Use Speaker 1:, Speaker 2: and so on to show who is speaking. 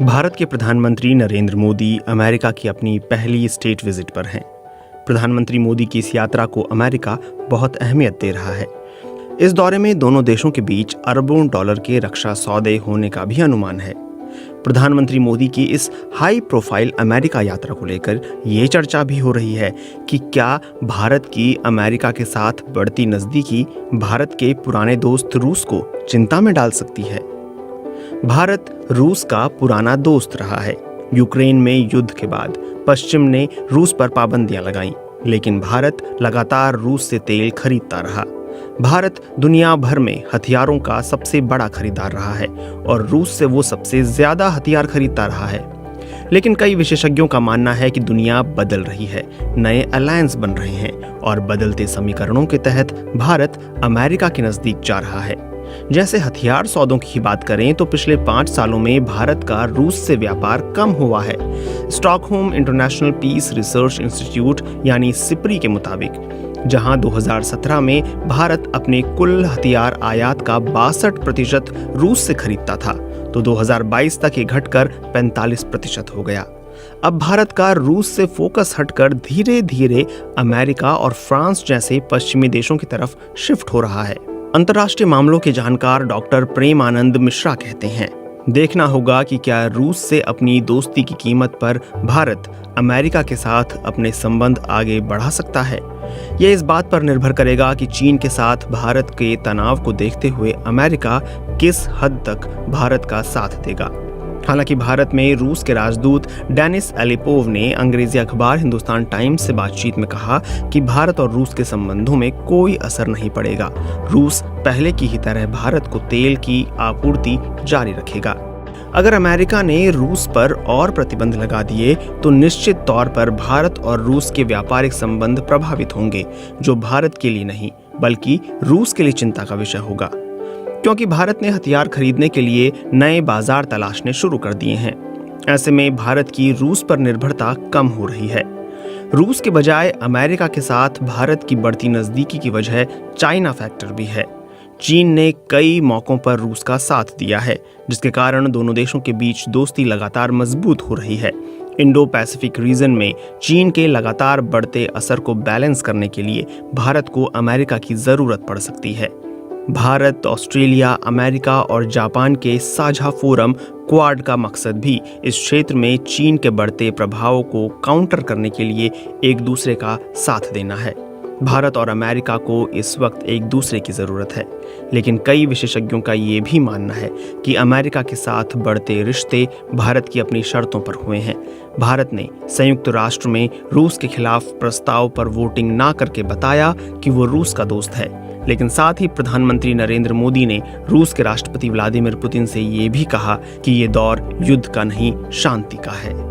Speaker 1: भारत के प्रधानमंत्री नरेंद्र मोदी अमेरिका की अपनी पहली स्टेट विजिट पर हैं। प्रधानमंत्री मोदी की इस यात्रा को अमेरिका बहुत अहमियत दे रहा है। इस दौरे में दोनों देशों के बीच अरबों डॉलर के रक्षा सौदे होने का भी अनुमान है। प्रधानमंत्री मोदी की इस हाई प्रोफाइल अमेरिका यात्रा को लेकर ये चर्चा भी हो रही है कि क्या भारत की अमेरिका के साथ बढ़ती नज़दीकी भारत के पुराने दोस्त रूस को चिंता में डाल सकती है। भारत रूस का पुराना दोस्त रहा है। यूक्रेन में युद्ध के बाद पश्चिम ने रूस पर पाबंदियां लगाईं, लेकिन भारत लगातार रूस से तेल खरीदता रहा। भारत दुनिया भर में हथियारों का सबसे बड़ा खरीदार रहा है और रूस से वो सबसे ज्यादा हथियार खरीदता रहा है। लेकिन कई विशेषज्ञों का मानना है कि दुनिया बदल रही है, नए अलायंस बन रहे हैं और बदलते समीकरणों के तहत भारत अमेरिका के नजदीक जा रहा है। जैसे हथियार सौदों की बात करें तो पिछले 5 सालों में भारत का रूस से व्यापार कम हुआ है। Stockholm International Peace Research Institute यानी सिप्री के मुताबिक जहां 2017 में भारत अपने कुल हथियार आयात का 62% रूस से खरीदता था, तो 2022 तक ये घटकर 45% हो गया। अब भारत का रूस से फोकस हटकर धीरे धीरे अमेरिका और फ्रांस जैसे पश्चिमी देशों की तरफ शिफ्ट हो रहा है। अंतर्राष्ट्रीय मामलों के जानकार डॉक्टर प्रेम आनंद मिश्रा कहते हैं, देखना होगा कि क्या रूस से अपनी दोस्ती की कीमत पर भारत अमेरिका के साथ अपने संबंध आगे बढ़ा सकता है। यह इस बात पर निर्भर करेगा कि चीन के साथ भारत के तनाव को देखते हुए अमेरिका किस हद तक भारत का साथ देगा। हालांकि भारत में रूस के राजदूत डेनिस एलिपोव ने अंग्रेजी अखबार हिंदुस्तान टाइम्स से बातचीत में कहा कि भारत और रूस के संबंधों में कोई असर नहीं पड़ेगा। रूस पहले की ही तरह भारत को तेल की आपूर्ति जारी रखेगा। अगर अमेरिका ने रूस पर और प्रतिबंध लगा दिए तो निश्चित तौर पर भारत और रूस के व्यापारिक संबंध प्रभावित होंगे, जो भारत के लिए नहीं बल्कि रूस के लिए चिंता का विषय होगा, क्योंकि भारत ने हथियार खरीदने के लिए नए बाजार तलाशने शुरू कर दिए हैं। ऐसे में भारत की रूस पर निर्भरता कम हो रही है। रूस के बजाय अमेरिका के साथ भारत की बढ़ती नजदीकी की वजह चाइना फैक्टर भी है। चीन ने कई मौकों पर रूस का साथ दिया है, जिसके कारण दोनों देशों के बीच दोस्ती लगातार मजबूत हो रही है। इंडो पैसिफिक रीजन में चीन के लगातार बढ़ते असर को बैलेंस करने के लिए भारत को अमेरिका की जरूरत पड़ सकती है। भारत, ऑस्ट्रेलिया, अमेरिका और जापान के साझा फोरम क्वाड का मकसद भी इस क्षेत्र में चीन के बढ़ते प्रभाव को काउंटर करने के लिए एक दूसरे का साथ देना है। भारत और अमेरिका को इस वक्त एक दूसरे की ज़रूरत है, लेकिन कई विशेषज्ञों का ये भी मानना है कि अमेरिका के साथ बढ़ते रिश्ते भारत की अपनी शर्तों पर हुए हैं। भारत ने संयुक्त राष्ट्र में रूस के खिलाफ प्रस्ताव पर वोटिंग ना करके बताया कि वो रूस का दोस्त है, लेकिन साथ ही प्रधानमंत्री नरेंद्र मोदी ने रूस के राष्ट्रपति व्लादिमीर पुतिन से ये भी कहा कि ये दौर युद्ध का नहीं, शांति का है।